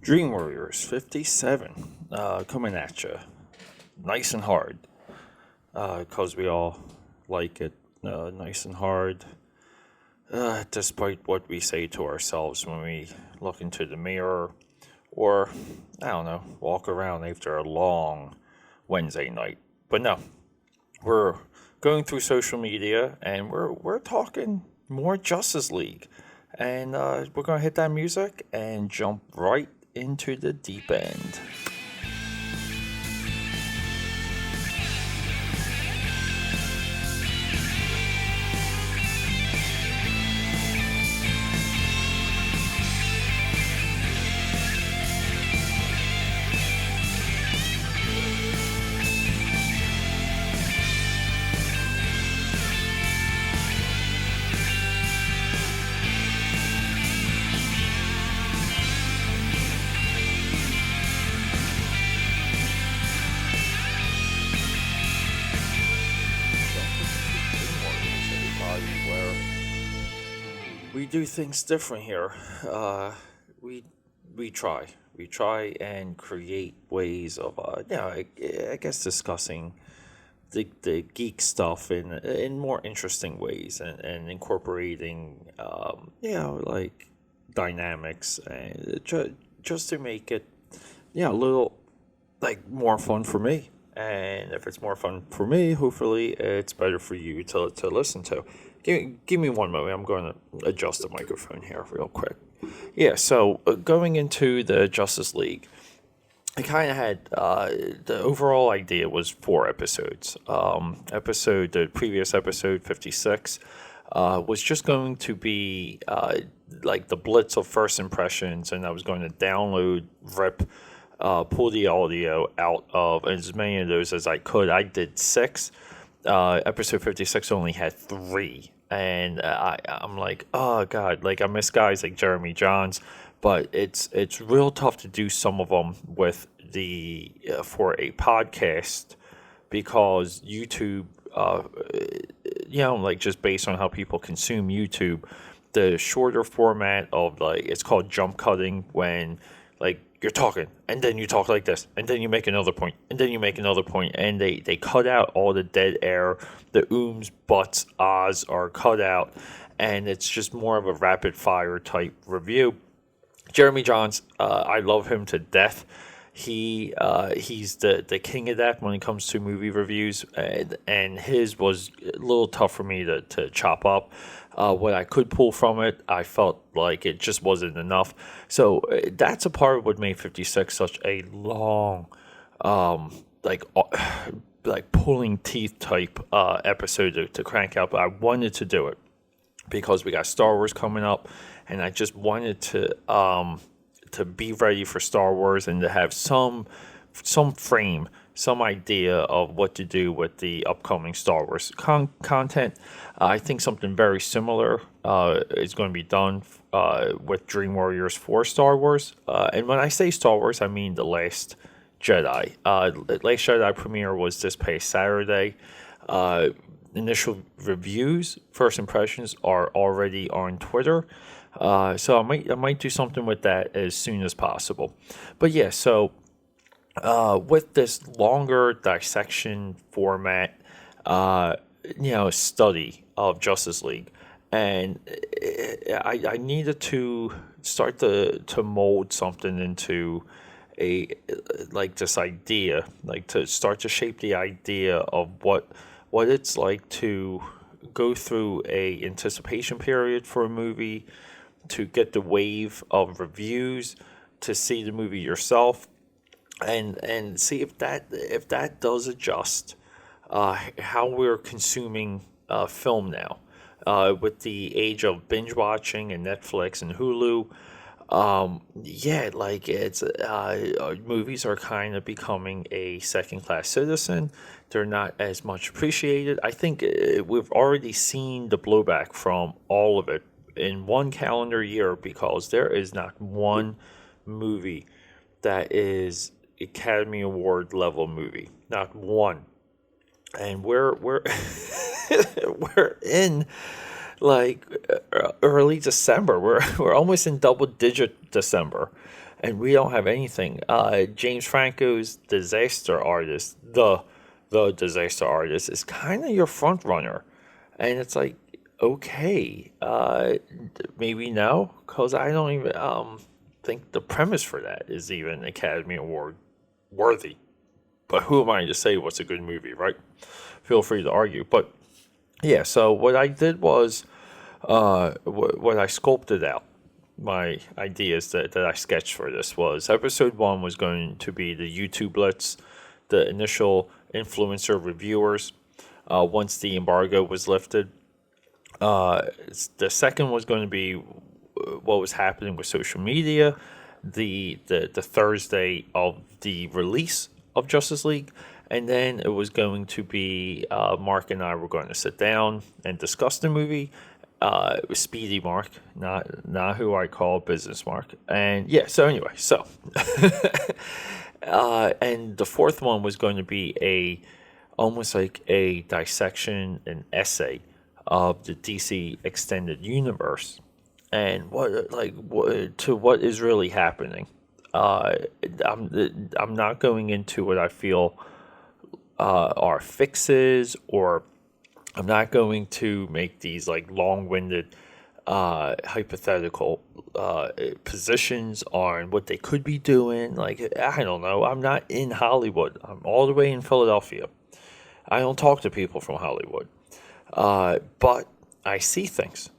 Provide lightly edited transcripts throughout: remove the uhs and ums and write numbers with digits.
Dream Warriors 57 coming at you nice and hard because we all like it nice and hard despite what we say to ourselves when we look into the mirror or, I don't know, walk around after a long Wednesday night. But no, we're going through social media and we're talking more Justice League. And we're going to hit that music and jump right into the deep end. Where we do things different here. We we try and create ways of I guess discussing the geek stuff in more interesting ways and incorporating like dynamics and just to make it a little like more fun for me. And if it's more fun for me, hopefully it's better for you to listen to. Give me one moment. I'm going to adjust the microphone here real quick. Yeah, so going into the Justice League, I kind of had the overall idea was 4 episodes. The previous episode 56 was just going to be like the blitz of first impressions, and I was going to download, rip, pull the audio out of as many of those as I could. I did 6. Episode 56 only had 3. And I'm like, oh God, like I miss guys like Jeremy Johns, but it's real tough to do some of them with the for a podcast because YouTube, like just based on how people consume YouTube, the shorter format of like it's called jump cutting when like you're talking and then you talk like this and then you make another point and then you make another point and they cut out all the dead air, the ooms, buts, ahs are cut out, and it's just more of a rapid fire type review. Jeremy Johns, I love him to death. He's the king of that when it comes to movie reviews, and his was a little tough for me to chop up. What I could pull from it, I felt like it just wasn't enough. So that's a part of what made 56 such a long, like pulling teeth type episode to crank out. But I wanted to do it because we got Star Wars coming up, and I just wanted to be ready for Star Wars and to have some frame, some idea of what to do with the upcoming Star Wars content. I think something very similar is going to be done with Dream Warriors for Star Wars. And when I say Star Wars, I mean The Last Jedi. The Last Jedi premiere was this past Saturday. Initial reviews, first impressions are already on Twitter. So I might do something with that as soon as possible. But yeah, so with this longer dissection format, study of Justice League, and I needed to start to mold something into a like this idea, like to start to shape the idea of what it's like to go through a anticipation period for a movie, to get the wave of reviews, to see the movie yourself, and see if that does adjust how we're consuming film now. With the age of binge watching and Netflix and Hulu, it's movies are kind of becoming a second class citizen. They're not as much appreciated. I think we've already seen the blowback from all of it in one calendar year because there is not one movie that is Academy Award level movie. Not one. And we're we're in like early December. We're almost in double digit December. and we don't have anything. James Franco's Disaster Artist, the Disaster Artist, is kind of your front runner, and it's like, okay, maybe no, because I don't even think the premise for that is even Academy Award worthy. But who am I to say what's a good movie, right? Feel free to argue. But yeah, so what I did was, what I sculpted out, my ideas that I sketched for this was episode one was going to be the YouTube Blitz, the initial influencer reviewers, once the embargo was lifted. The second was going to be what was happening with social media, the Thursday of the release of Justice League, and then it was going to be Mark and I were going to sit down and discuss the movie. It was Speedy Mark, not who I call Business Mark, and yeah. So anyway, and the fourth one was going to be almost like a dissection, an essay of the DC extended universe and what is really happening. I'm not going into what I feel are fixes, or I'm not going to make these like long-winded hypothetical positions on what they could be doing. Like, I don't know. I'm not in Hollywood. I'm all the way in Philadelphia. I don't talk to people from Hollywood. But I see things.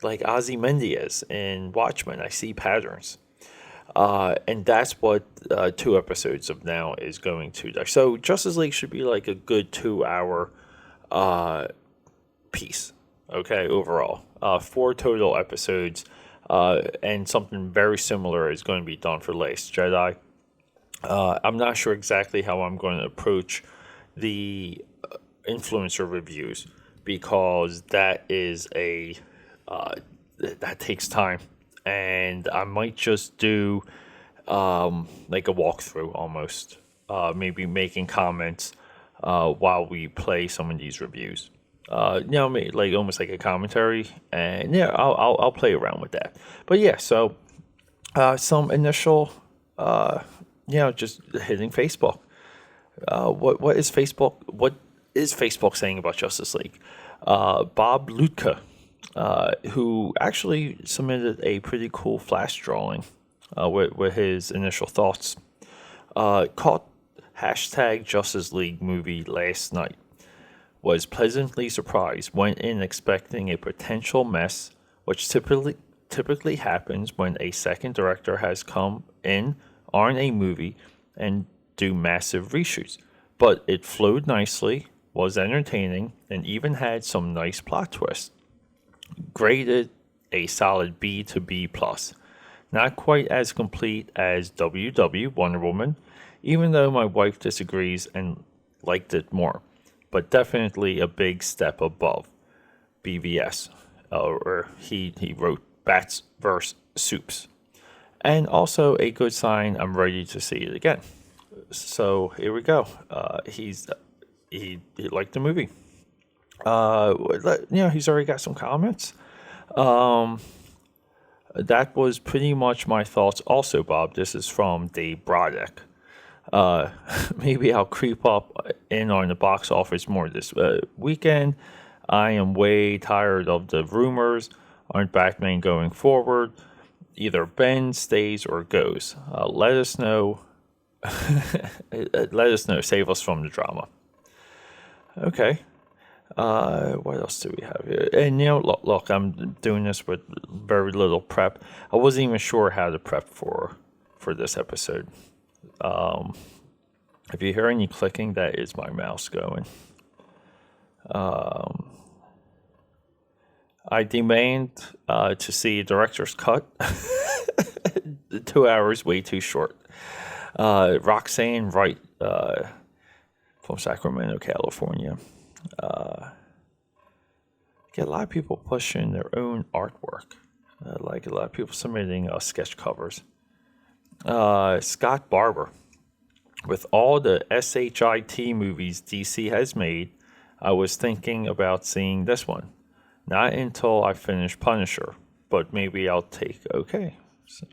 Like Ozymandias in Watchmen, I see patterns. And that's what 2 episodes of now is going to do. So Justice League should be like a good 2 hour piece, okay, overall. 4 total episodes, and something very similar is going to be done for Last Jedi. I'm not sure exactly how I'm going to approach the influencer reviews, because that is that takes time, and I might just do like a walkthrough almost, maybe making comments while we play some of these reviews. Like almost like a commentary, and yeah, I'll play around with that. But yeah, so some initial, just hitting Facebook. What is Facebook? What is Facebook saying about Justice League? Bob Lutka, who actually submitted a pretty cool flash drawing with his initial thoughts, caught hashtag Justice League movie last night. Was pleasantly surprised, went in expecting a potential mess, which typically happens when a second director has come in on a movie and do massive reshoots. But it flowed nicely, was entertaining, and even had some nice plot twists. Graded a solid B to B plus. Not quite as complete as WW Wonder Woman, even though my wife disagrees and liked it more, but definitely a big step above BVS, or he wrote Bats vs. Soups. And also a good sign I'm ready to see it again. So here we go. He liked the movie. He's already got some comments. That was pretty much my thoughts also, Bob. This is from Dave Broderick. Maybe I'll creep up in on the box office more this weekend. I am way tired of the rumors on Batman going forward. Either Ben stays or goes. Let us know. Let us know. Save us from the drama. Okay. What else do we have here? And look, I'm doing this with very little prep. I wasn't even sure how to prep for this episode. If you hear any clicking, that is my mouse going. I demand to see a director's cut. 2 hours, way too short. Roxanne Wright, from Sacramento, California. Get a lot of people pushing their own artwork. Like a lot of people submitting sketch covers. Scott Barber. With all the SHIT movies DC has made, I was thinking about seeing this one. Not until I finish Punisher, but maybe I'll take okay. So,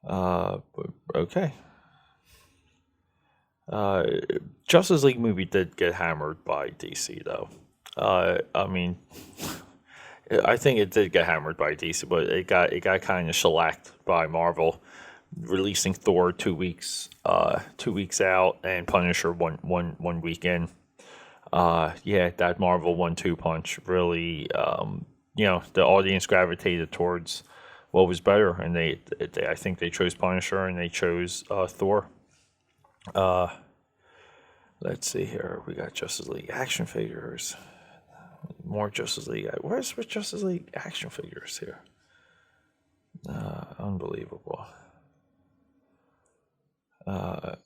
Okay. Uh, Justice League movie did get hammered by DC though. I mean, I think it did get hammered by DC, but it got kind of shellacked by Marvel, releasing Thor 2 weeks out, and Punisher one week in. Yeah, that Marvel 1-2 punch really, the audience gravitated towards what was better, and they I think they chose Punisher and they chose Thor. Let's see here. We got Justice League action figures. More Justice League. Where's with Justice League action figures here? Unbelievable. There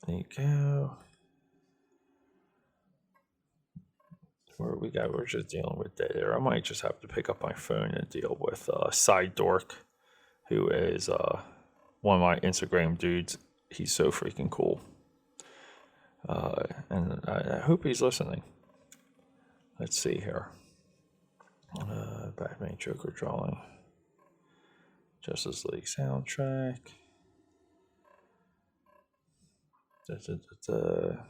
you go. We're just dealing with that there. I might just have to pick up my phone and deal with Side Dork, who is one of my Instagram dudes. He's so freaking cool. And I hope he's listening. Let's see here. Batman Joker drawing. Justice League soundtrack.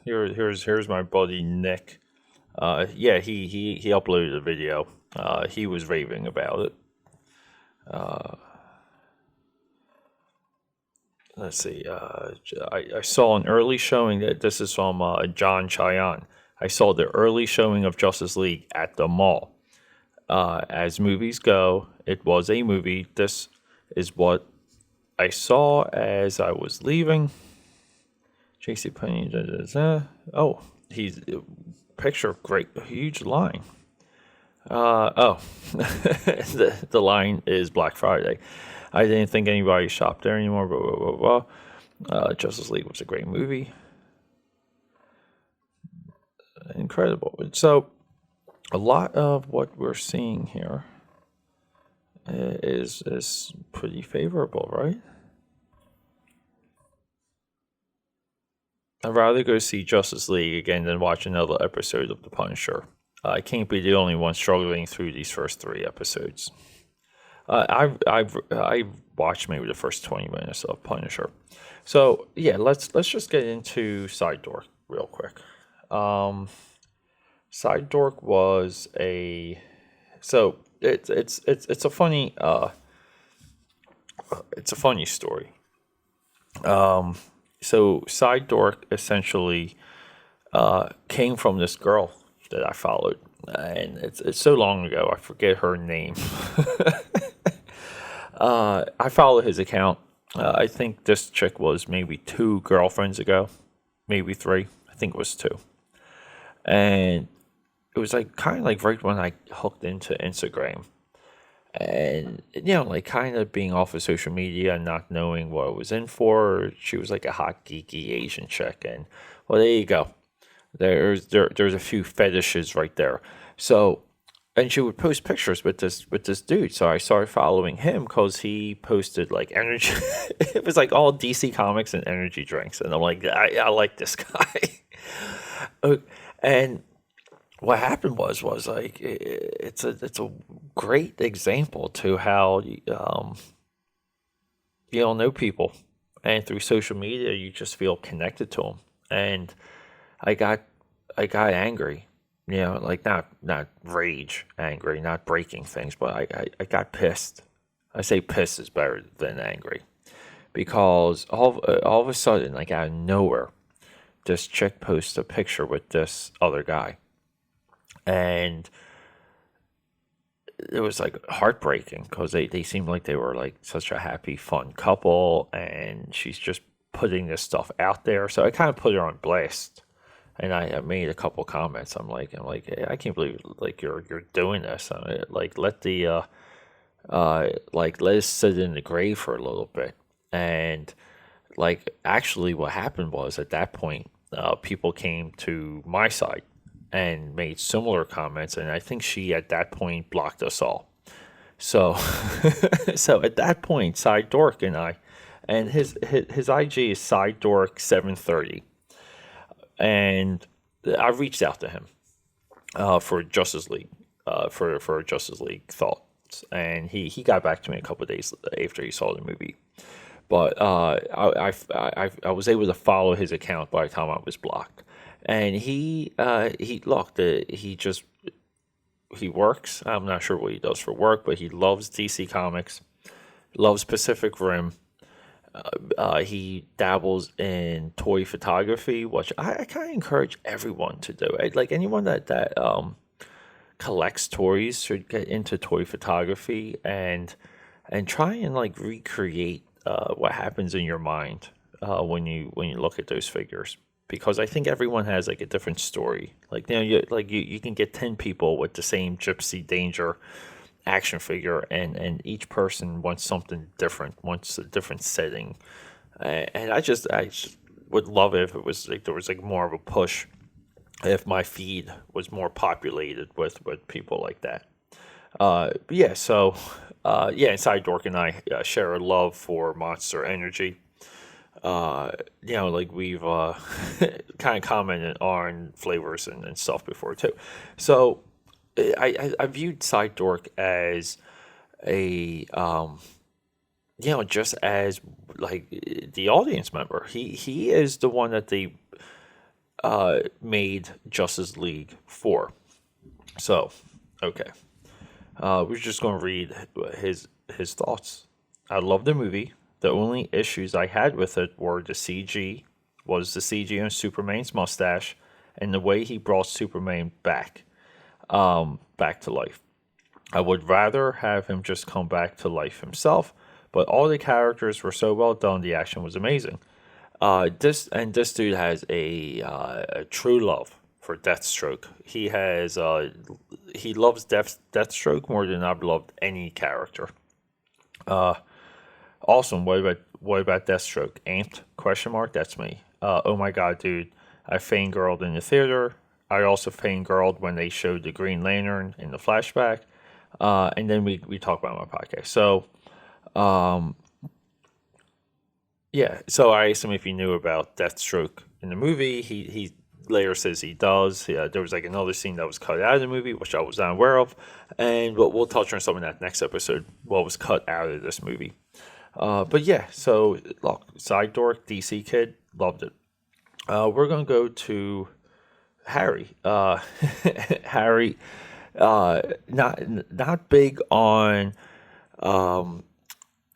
Here's my buddy Nick. Yeah, he uploaded a video. He was raving about it. Let's see. I saw an early showing that this is from John Cheyenne. I saw the early showing of Justice League at the mall. As movies go, it was a movie. This is what I saw as I was leaving. JC Penny. Oh, he's picture great, huge line. The line is Black Friday. I didn't think anybody shopped there anymore. Blah, blah, blah, blah. Justice League was a great movie. Incredible. So, a lot of what we're seeing here is pretty favorable, right? I'd rather go see Justice League again than watch another episode of The Punisher. I can't be the only one struggling through these first 3 episodes. I've watched maybe the first 20 minutes of Punisher. So yeah, let's just get into Side Dork real quick. Side Dork was it's a funny story. So Side Dork essentially came from this girl that I followed, and it's so long ago I forget her name. I followed his account. I think this chick was maybe 2 girlfriends ago, maybe 3. I think it was 2, and it was like kind of like right when I hooked into Instagram, and like kind of being off of social media and not knowing what I was in for. She was like a hot geeky Asian chick, and well, there you go. There's a few fetishes right there. So, and she would post pictures with this dude. So I started following him because he posted like energy. It was like all DC comics and energy drinks, and I'm like, I like this guy. And what happened was like it's a great example to how you don't know people, and through social media you just feel connected to them. And I got angry, like not rage angry, not breaking things, but I got pissed. I say pissed is better than angry, because all of a sudden, like out of nowhere, this chick posts a picture with this other guy. And it was like heartbreaking because they seemed like they were like such a happy, fun couple, and she's just putting this stuff out there. So I kind of put her on blast, and I made a couple comments. I'm like, hey, I can't believe like you're doing this. I mean, like let us sit in the grave for a little bit. And like actually, what happened was at that point, people came to my side and made similar comments, and I think she at that point blocked us all. So, so at that point, Side Dork and I, and his IG is Side Dork 730, and I reached out to him for Justice League, for Justice League thought, thoughts, and he got back to me a couple of days after he saw the movie. But I was able to follow his account by the time I was blocked, and he looked, he works. I'm not sure what he does for work, but he loves DC Comics, loves Pacific Rim. He dabbles in toy photography, which I kind of encourage everyone to do. Like anyone that collects toys should get into toy photography and try and like recreate what happens in your mind when you look at those figures. Because I think everyone has like a different story. Like you can get 10 people with the same Gypsy Danger action figure, and each person wants something different, wants a different setting. And I just would love it if it was like there was like more of a push, if my feed was more populated with people like that. But yeah, so yeah, Inside Dork and I share a love for Monster Energy. Like we've kind of commented on flavors and stuff before too. So I viewed Side Dork as a just as like the audience member. He is the one that they made Justice League for. So okay, we're just gonna read his thoughts. I love the movie. The only issues I had with it were the CG on Superman's mustache, and the way he brought Superman back to life. I would rather have him just come back to life himself, but all the characters were so well done. The action was amazing. This dude has a true love for Deathstroke. He loves Deathstroke more than I've loved any character. Awesome. What about Deathstroke? Amped? Question mark. That's me. Oh my god, dude! I fangirled in the theater. I also fangirled when they showed the Green Lantern in the flashback. And then we talk about my podcast. So, yeah. So I asked him if he knew about Deathstroke in the movie. He later says he does. Yeah, there was like another scene that was cut out of the movie, which I was not aware of. And we'll touch on some of that next episode. What was cut out of this movie. But yeah, so look, Side Dork, DC Kid, loved it. We're going to go to Harry. Harry, not big on.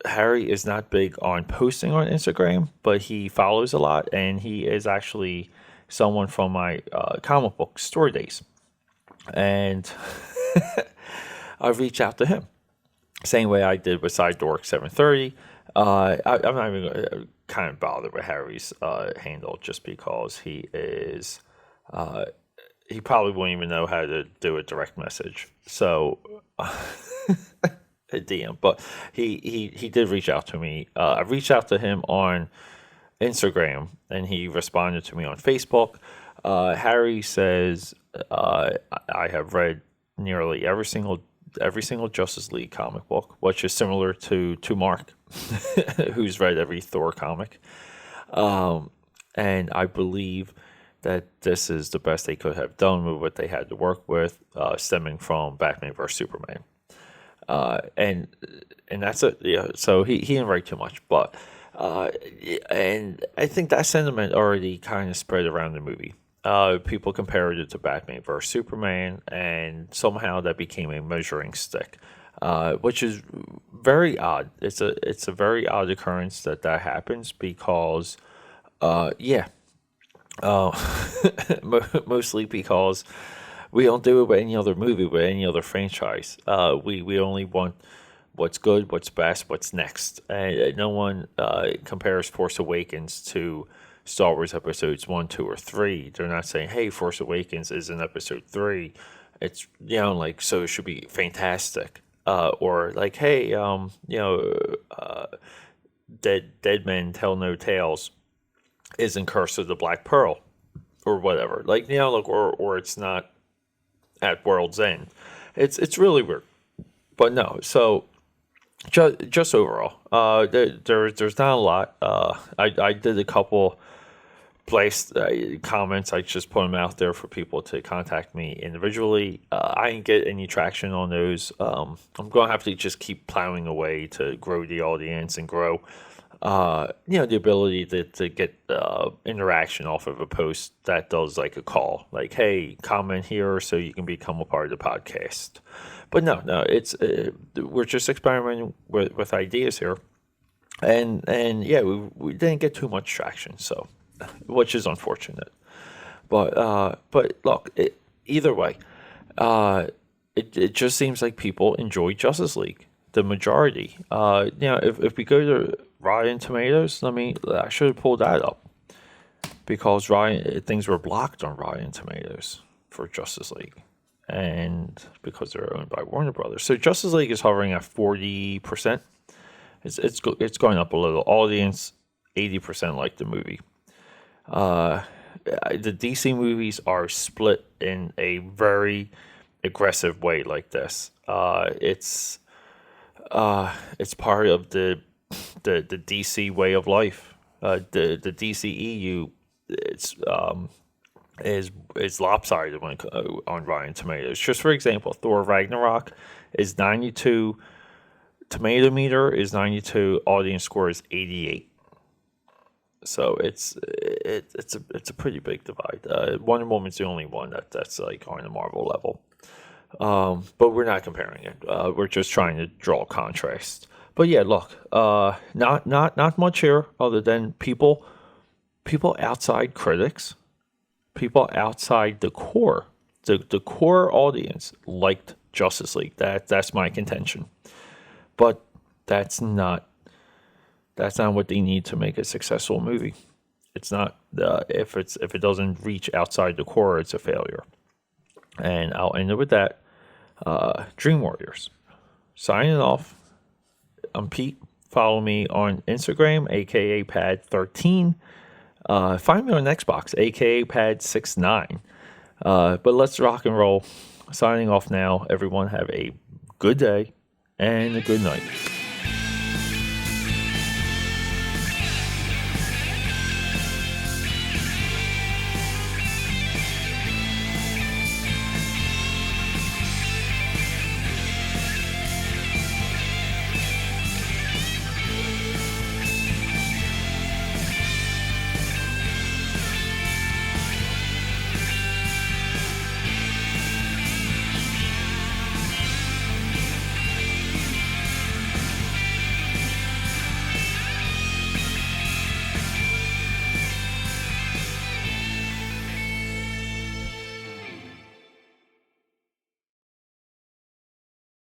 Harry is not big on posting on Instagram, but he follows a lot, and he is actually someone from my comic book store days, and I reached out to him same way I did with Side Dork 730. I'm not even kind of bothered with Harry's handle just because he is. He probably wouldn't even know how to do a direct message. So a DM, but he did reach out to me. I reached out to him on Instagram, and he responded to me on Facebook. Harry says I have read nearly every single Justice League comic book, which is similar to Mark, who's read every Thor comic. And I believe that this is the best they could have done with what they had to work with, stemming from Batman vs Superman. And that's it. Yeah. So he didn't write too much, but and I think that sentiment already kind of spread around the movie. People compared it to Batman vs Superman, and somehow that became a measuring stick, which is very odd. It's a very odd occurrence that happens because, yeah, mostly because we don't do it with any other movie, with any other franchise. We only want what's good, what's best, what's next. And no one compares Force Awakens to Star Wars episodes 1, 2, or 3. They're not saying, hey, Force Awakens is in episode 3. It's, like, so it should be fantastic. Or like, hey, Dead Men Tell No Tales is in Curse of the Black Pearl, or whatever. Like, like, or it's not at World's End. It's really weird. But no, so just overall, there's not a lot. I did a couple placed comments. I just put them out there for people to contact me individually. I didn't get any traction on those. I'm going to have to just keep plowing away to grow the audience and grow, the ability to get interaction off of a post that does like a call, like, hey, comment here so you can become a part of the podcast. But no, it's we're just experimenting with ideas here, and yeah, we didn't get too much traction, so which is unfortunate. But look, either way, it just seems like people enjoy Justice League. The majority. If we go to Rotten Tomatoes, I should have pulled that up because things were blocked on Rotten Tomatoes for Justice League, and because they're owned by Warner Brothers. So Justice League is hovering at 40%. It's going up a little. Audience 80% like the movie. The DC movies are split in a very aggressive way like this. It's part of the DC way of life. The DCEU is lopsided on Rotten Tomatoes. Just for example, Thor Ragnarok is 92. Tomato meter is 92. Audience score is 88. So it's a pretty big divide. Wonder Woman's the only one that's like on the Marvel level. But we're not comparing it. We're just trying to draw contrast. But yeah, look, not much here other than people outside critics, people outside the core audience liked Justice League. That's my contention. But that's not what they need to make a successful movie. It's not. If it doesn't reach outside the core, it's a failure. And I'll end it with that. Dream Warriors. Signing off. I'm Pete. Follow me on Instagram, AKAPAD13. Find me on Xbox, AKAPAD69. But let's rock and roll. Signing off now. Everyone have a good day and a good night.